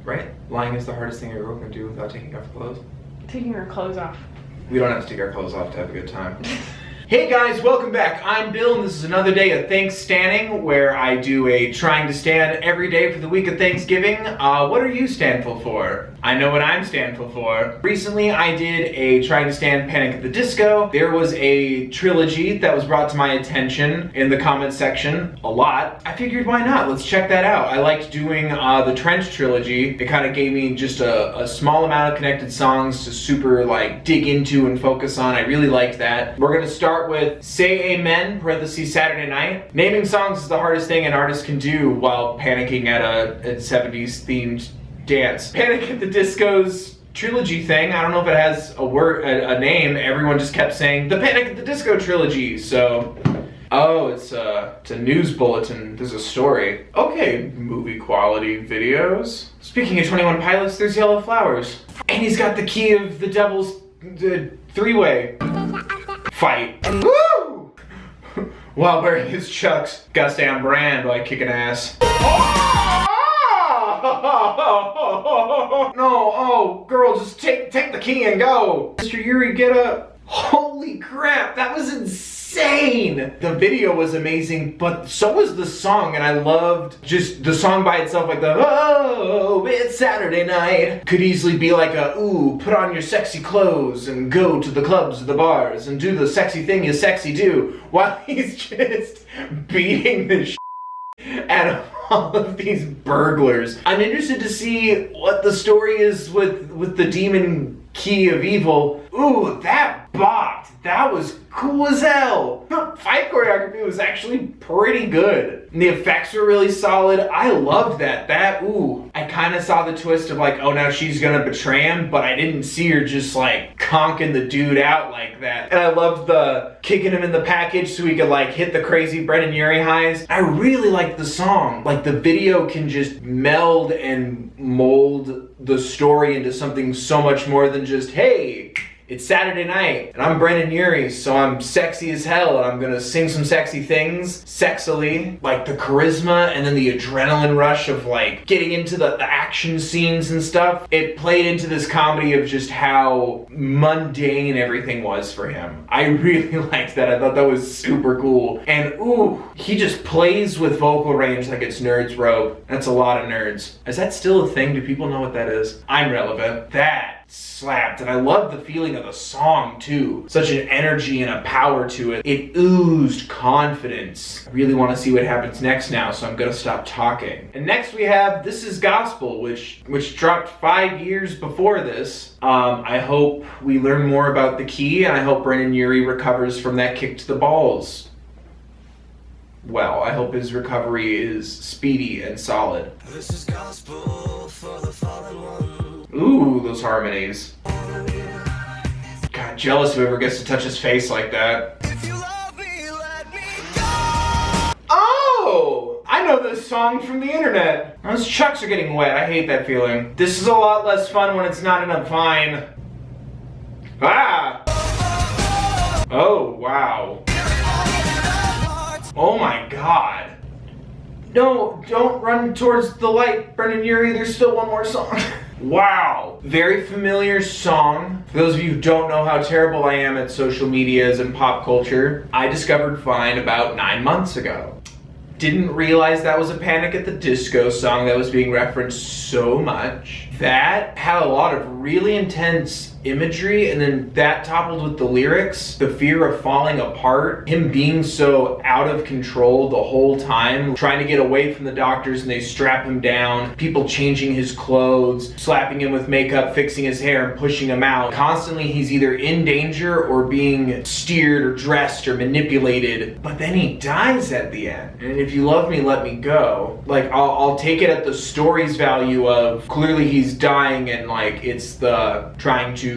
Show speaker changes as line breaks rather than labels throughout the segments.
Right? Lying is the hardest thing a girl can do without taking off her clothes.
Taking her clothes off.
We don't have to take our clothes off to have a good time. Hey guys, welcome back. I'm Bill, and this is another day of Thanks Standing, where I do a trying to stand every day for the week of Thanksgiving. What are you standful for? I know what I'm standful for. Recently, I did a trying to stand Panic at the Disco. There was a trilogy that was brought to my attention in the comments section a lot. I figured, why not? Let's check that out. I liked doing the Trench trilogy. It kind of gave me just a small amount of connected songs to super like dig into and focus on. I really liked that. We're gonna start with Say Amen, parentheses Saturday Night. Naming songs is the hardest thing an artist can do while panicking at a 70s themed dance. Panic at the Disco's trilogy thing, I don't know if it has a name. Everyone just kept saying the Panic at the Disco trilogy, so oh, it's a news bulletin. There's a story. Okay, movie quality videos. Speaking of 21 Pilots, there's Yellow Flowers. And he's got the key of the devil's three-way fight. Woo! While wearing his chucks. Gotta stay on brand while kicking ass. No, oh, girl, just take the key and go. Mr. Urie, get up. Holy crap, that was insane. The video was amazing, but so was the song, and I loved just the song by itself, like the, oh, it's Saturday night. Could easily be like a, ooh, put on your sexy clothes and go to the clubs or the bars and do the sexy thing you sexy do, while he's just beating the shit out of all of these burglars. I'm interested to see what the story is with the demon key of evil. Ooh, that bopped. That was cool as hell. The fight choreography was actually pretty good. And the effects were really solid. I loved that. Ooh. I kind of saw the twist of like, oh, now she's gonna betray him, but I didn't see her just like conking the dude out like that. And I loved the kicking him in the package so he could like hit the crazy Brendon Urie highs. I really liked the song. Like the video can just meld and mold the story into something so much more than just, hey, it's Saturday night, and I'm Brendon Urie, so I'm sexy as hell, and I'm gonna sing some sexy things, sexily. Like the charisma, and then the adrenaline rush of like getting into the action scenes and stuff. It played into this comedy of just how mundane everything was for him. I really liked that. I thought that was super cool. And ooh, he just plays with vocal range like it's Nerds Rope. That's a lot of nerds. Is that still a thing? Do people know what that is? I'm relevant. That slapped, and I love the feeling of the song too. Such an energy and a power to it. It oozed confidence. I really want to see what happens next now, so I'm gonna stop talking. And next we have This Is Gospel, which dropped 5 years before this. I hope we learn more about the key, and I hope Brendon Urie recovers from that kick to the balls. Well, I hope his recovery is speedy and solid. This is gospel for the fallen one. Ooh, those harmonies. God, jealous whoever gets to touch his face like that. If you love me, let me go. Oh! I know this song from the internet. Those chucks are getting wet. I hate that feeling. This is a lot less fun when it's not in a vine. Ah! Oh, wow. Oh my god. No, don't run towards the light, Brendon Urie. There's still one more song. Wow. Very familiar song. For those of you who don't know how terrible I am at social medias and pop culture, I discovered Vine about 9 months ago. Didn't realize that was a Panic at the Disco song that was being referenced so much. That had a lot of really intense imagery, and then that toppled with the lyrics, the fear of falling apart, him being so out of control the whole time, trying to get away from the doctors and they strap him down, people changing his clothes, slapping him with makeup, fixing his hair and pushing him out. Constantly he's either in danger or being steered or dressed or manipulated, but then he dies at the end. And if you love me, let me go. Like, I'll take it at the story's value of clearly he's dying, and like it's the trying to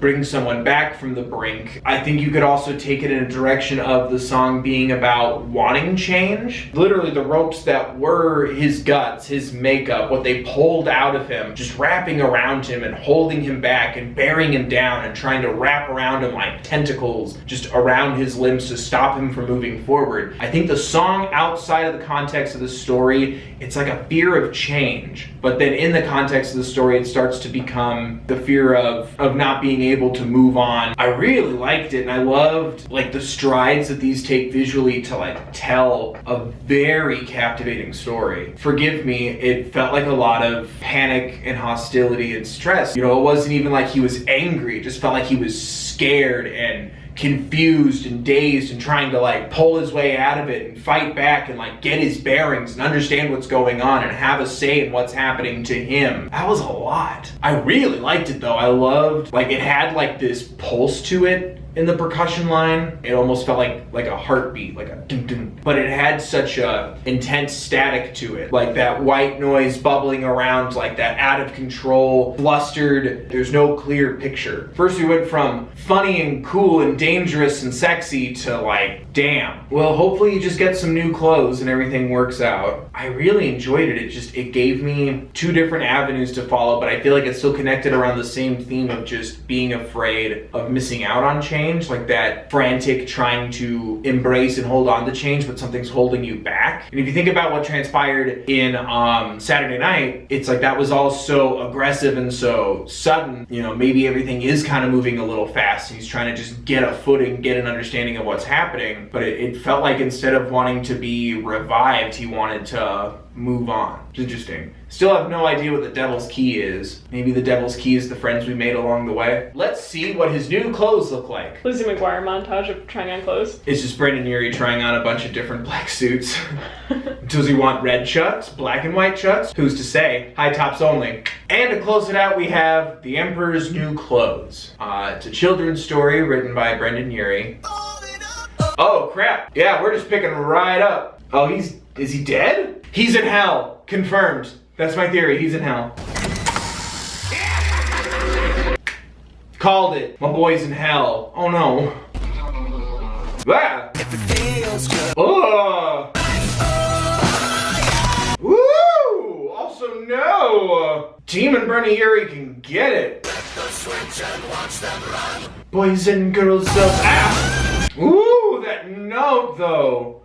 bring someone back from the brink. I think you could also take it in a direction of the song being about wanting change. Literally the ropes that were his guts, his makeup, what they pulled out of him, just wrapping around him and holding him back and bearing him down and trying to wrap around him like tentacles just around his limbs to stop him from moving forward. I think the song, outside of the context of the story, it's like a fear of change. But then in the context of the story, it starts to become the fear of not being able to move on. I really liked it, and I loved like the strides that these take visually to like tell a very captivating story. Forgive me, it felt like a lot of panic and hostility and stress. You know, it wasn't even like he was angry, it just felt like he was scared and confused and dazed and trying to like pull his way out of it and fight back and like get his bearings and understand what's going on and have a say in what's happening to him. That was a lot. I really liked it though. I loved, like, it had like this pulse to it in the percussion line. It almost felt like a heartbeat, like a dun dun. But it had such a intense static to it, like that white noise bubbling around, like that out of control, flustered. There's no clear picture. First we went from funny and cool and dangerous and sexy to like, damn. Well, hopefully you just get some new clothes and everything works out. I really enjoyed it. It gave me two different avenues to follow, but I feel like it's still connected around the same theme of just being afraid of missing out on change. Like that frantic trying to embrace and hold on to change, but something's holding you back. And if you think about what transpired in Saturday Night, it's like that was all so aggressive and so sudden. You know, maybe everything is kind of moving a little fast and he's trying to just get a footing, get an understanding of what's happening. But it felt like instead of wanting to be revived, he wanted to move on. It's interesting. Still have no idea what the devil's key is. Maybe the devil's key is the friends we made along the way. Let's see what his new clothes look like.
Lizzie McGuire montage of trying on clothes.
It's just Brendon Urie trying on a bunch of different black suits. Does he want red chucks? Black and white chucks? Who's to say? High tops only. And to close it out, we have The Emperor's New Clothes. It's a children's story written by Brendon Urie. Oh crap. Yeah, we're just picking right up. Oh, is he dead? He's in hell. Confirmed. That's my theory. He's in hell. Called it. My boy's in hell. Oh no. Ah. Oh. Woo! Also no. Team and Brendon Urie can get it. Boys and girls of ah. Ooh, that note though.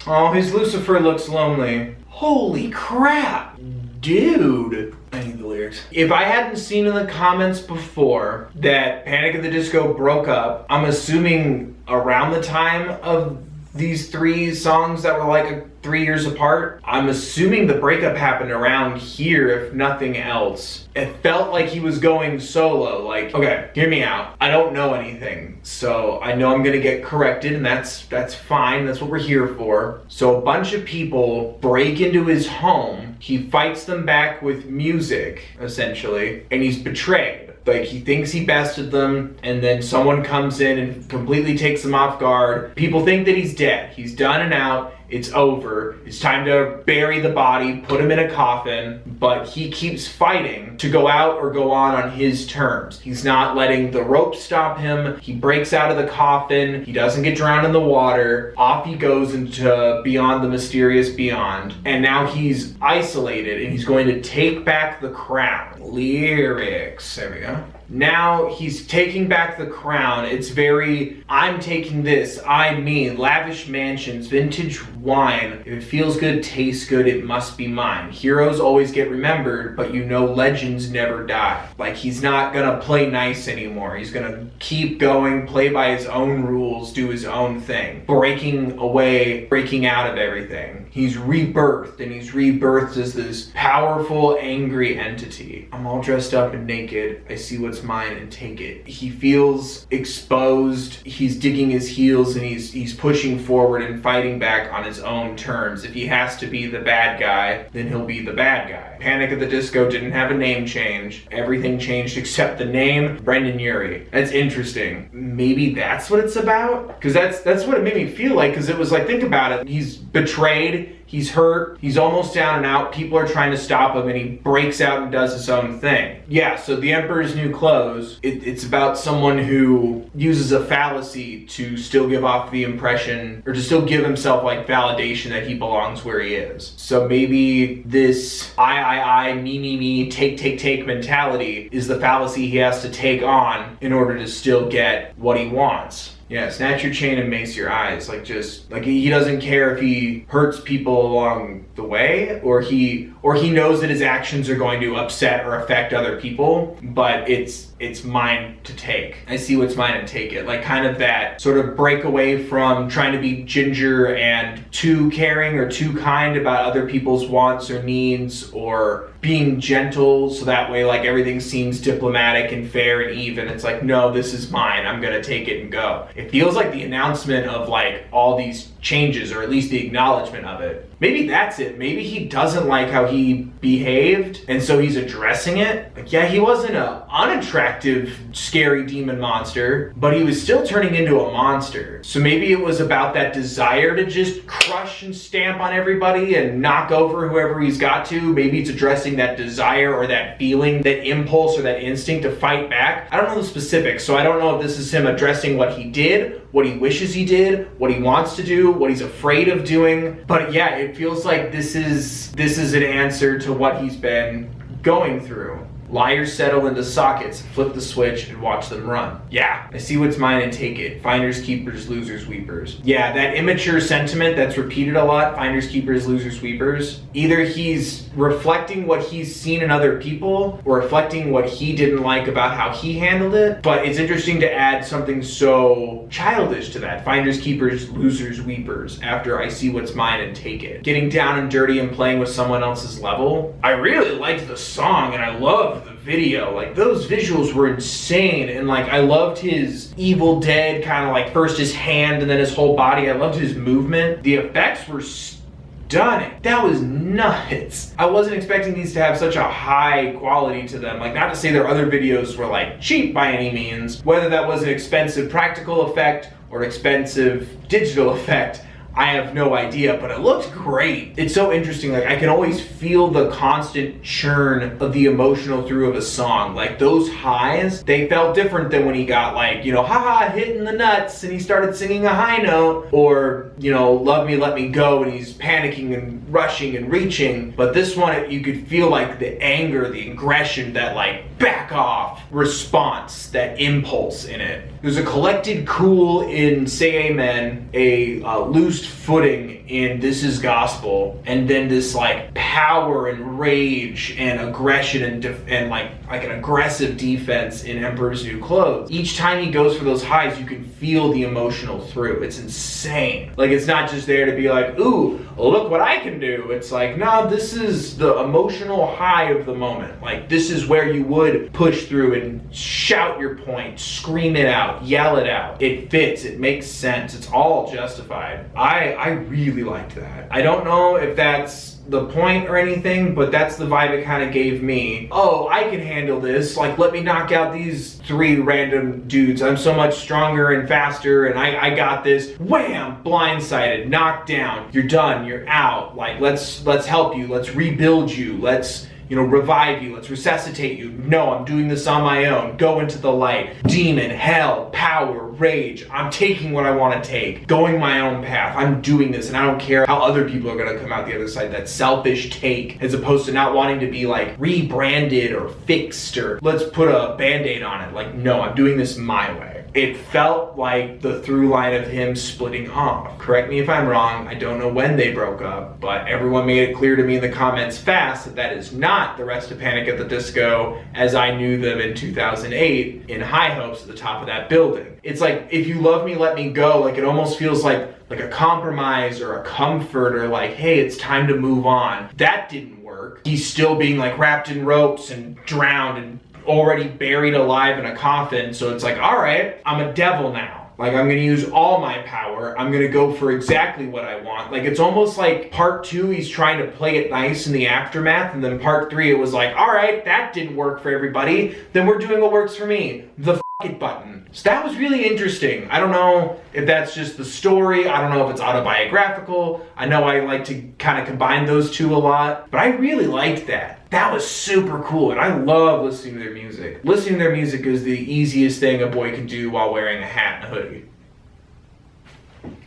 Oh, his Lucifer looks lonely. Holy crap. Dude. I need the lyrics. If I hadn't seen in the comments before that Panic at the Disco broke up, I'm assuming around the time of these three songs that were like 3 years apart, I'm assuming the breakup happened around here, if nothing else. It felt like he was going solo. Like, okay, hear me out. I don't know anything, so I know I'm gonna get corrected, and that's fine. That's what we're here for. So a bunch of people break into his home. He fights them back with music, essentially, and he's betrayed. Like, he thinks he bested them, and then someone comes in and completely takes him off guard. People think that he's dead. He's done and out. It's over. It's time to bury the body, put him in a coffin, but he keeps fighting to go out or go on his terms. He's not letting the rope stop him. He breaks out of the coffin. He doesn't get drowned in the water. Off he goes into beyond the mysterious beyond. And now he's isolated, and he's going to take back the crown. Lyrics. There we go. Now he's taking back the crown. It's very, I'm taking this, I mean, lavish mansions, vintage wine. If it feels good, tastes good, it must be mine. Heroes always get remembered, but you know legends never die. Like, he's not gonna play nice anymore. He's gonna keep going, play by his own rules, do his own thing. Breaking away, breaking out of everything. He's rebirthed, and he's rebirthed as this powerful, angry entity. I'm all dressed up and naked. I see what's mine and take it. He feels exposed. He's digging his heels, and he's pushing forward and fighting back on his own terms. If he has to be the bad guy, then he'll be the bad guy. Panic at the Disco didn't have a name change. Everything changed except the name, Brendon Urie. That's interesting. Maybe that's what it's about? Because that's what it made me feel like, because it was like, think about it. He's betrayed. He's hurt. He's almost down and out. People are trying to stop him, and he breaks out and does his own thing. Yeah, so The Emperor's New Clothes, it's about someone who uses a fallacy to still give off the impression, or to still give himself like validation that he belongs where he is. So maybe this I, me, take mentality is the fallacy he has to take on in order to still get what he wants. Yeah, snatch your chain and mace your eyes. Like, just like he doesn't care if he hurts people along the way, or he knows that his actions are going to upset or affect other people, but it's mine to take. I see what's mine and take it. Like, kind of that sort of break away from trying to be ginger and too caring or too kind about other people's wants or needs, or being gentle so that way like everything seems diplomatic and fair and even. It's like, no, this is mine. I'm gonna take it and go. It feels like the announcement of like all these changes, or at least the acknowledgement of it. Maybe that's it. Maybe he doesn't like how he behaved, and so he's addressing it. Like, yeah, he wasn't an unattractive, scary demon monster, but he was still turning into a monster. So maybe it was about that desire to just crush and stamp on everybody and knock over whoever he's got to. Maybe it's addressing that desire or that feeling, that impulse or that instinct to fight back. I don't know the specifics, so I don't know if this is him addressing what he did, what he wishes he did, what he wants to do, what he's afraid of doing. But yeah, it feels like this is an answer to what he's been going through. Liars settle into sockets, flip the switch, and watch them run. Yeah, I see what's mine and take it. Finders, keepers, losers, weepers. Yeah, that immature sentiment that's repeated a lot, finders, keepers, losers, weepers. Either he's reflecting what he's seen in other people, or reflecting what he didn't like about how he handled it. But it's interesting to add something so childish to that. Finders, keepers, losers, weepers. After I see what's mine and take it. Getting down and dirty and playing with someone else's level. I really liked the song, and I loved the video. Like, those visuals were insane, and like I loved his Evil Dead kind of like first his hand and then his whole body. I loved his movement. The effects were stunning. That was nuts. I wasn't expecting these to have such a high quality to them. Like, not to say their other videos were like cheap by any means, whether that was an expensive practical effect or an expensive digital effect, I have no idea, but it looked great. It's so interesting, like I can always feel the constant churn of the emotional through of a song. Like, those highs, they felt different than when he got like, you know, haha, hitting the nuts and he started singing a high note, or, you know, love me, let me go, and he's panicking and rushing and reaching. But this one, you could feel like the anger, the aggression, that like back off response, that impulse in it. There's a collected cool in Say Amen, a loose footing in This Is Gospel, and then this like power and rage and aggression and like an aggressive defense in Emperor's New Clothes. Each time he goes for those highs, you can feel the emotional through. It's insane. Like, it's not just there to be like, ooh, look what I can do. It's like, no, this is the emotional high of the moment. Like, this is where you would push through and shout your point, scream it out, yell it out. It fits, it makes sense, it's all justified. I really liked that. I don't know if that's the point or anything, but that's the vibe it kind of gave me. Oh, I can handle this. Like, let me knock out these 3 random dudes. I'm so much stronger and faster, and I got this. Wham! Blindsided, knocked down. You're done, you're out. Like, let's help you, let's rebuild you, let's, you know, revive you, let's resuscitate you. No, I'm doing this on my own. Go into the light. Demon, hell, power, rage. I'm taking what I want to take. Going my own path. I'm doing this, and I don't care how other people are going to come out the other side. That selfish take, as opposed to not wanting to be like rebranded or fixed, or let's put a band-aid on it. Like, no, I'm doing this my way. It felt like the through line of him splitting off. Correct me if I'm wrong, I don't know when they broke up, but everyone made it clear to me in the comments fast that that is not the rest of Panic at the Disco as I knew them in 2008 in high hopes at the top of that building. It's like, if you love me, let me go. Like, it almost feels like a compromise or a comfort, or like, hey, it's time to move on. That didn't work. He's still being like wrapped in ropes and drowned and already buried alive in a coffin. So it's like, all right, I'm a devil now. Like, I'm gonna use all my power. I'm gonna go for exactly what I want. Like, it's almost like part 2, he's trying to play it nice in the aftermath, and then part 3, it was like, all right, that didn't work for everybody. Then we're doing what works for me. The it button. So that was really interesting. I don't know if that's just the story. I don't know if it's autobiographical. I know I like to kind of combine those two a lot, but I really liked that. That was super cool, and I love listening to their music. Listening to their music is the easiest thing a boy can do while wearing a hat and a hoodie.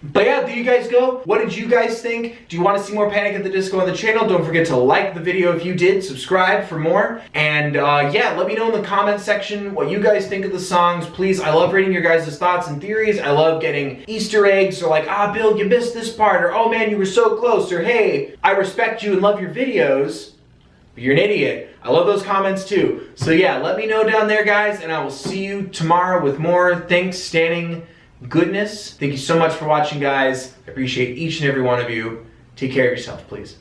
But yeah, there you guys go. What did you guys think? Do you want to see more Panic at the Disco on the channel? Don't forget to like the video if you did, subscribe for more, and yeah, let me know in the comment section what you guys think of the songs. Please, I love reading your guys' thoughts and theories. I love getting Easter eggs, or like, Bill, you missed this part, or oh man, you were so close, or hey, I respect you and love your videos, but you're an idiot. I love those comments too. So yeah, let me know down there, guys, and I will see you tomorrow with more Thanks Standing goodness. Thank you so much for watching, guys. I appreciate each and every one of you. Take care of yourself, please.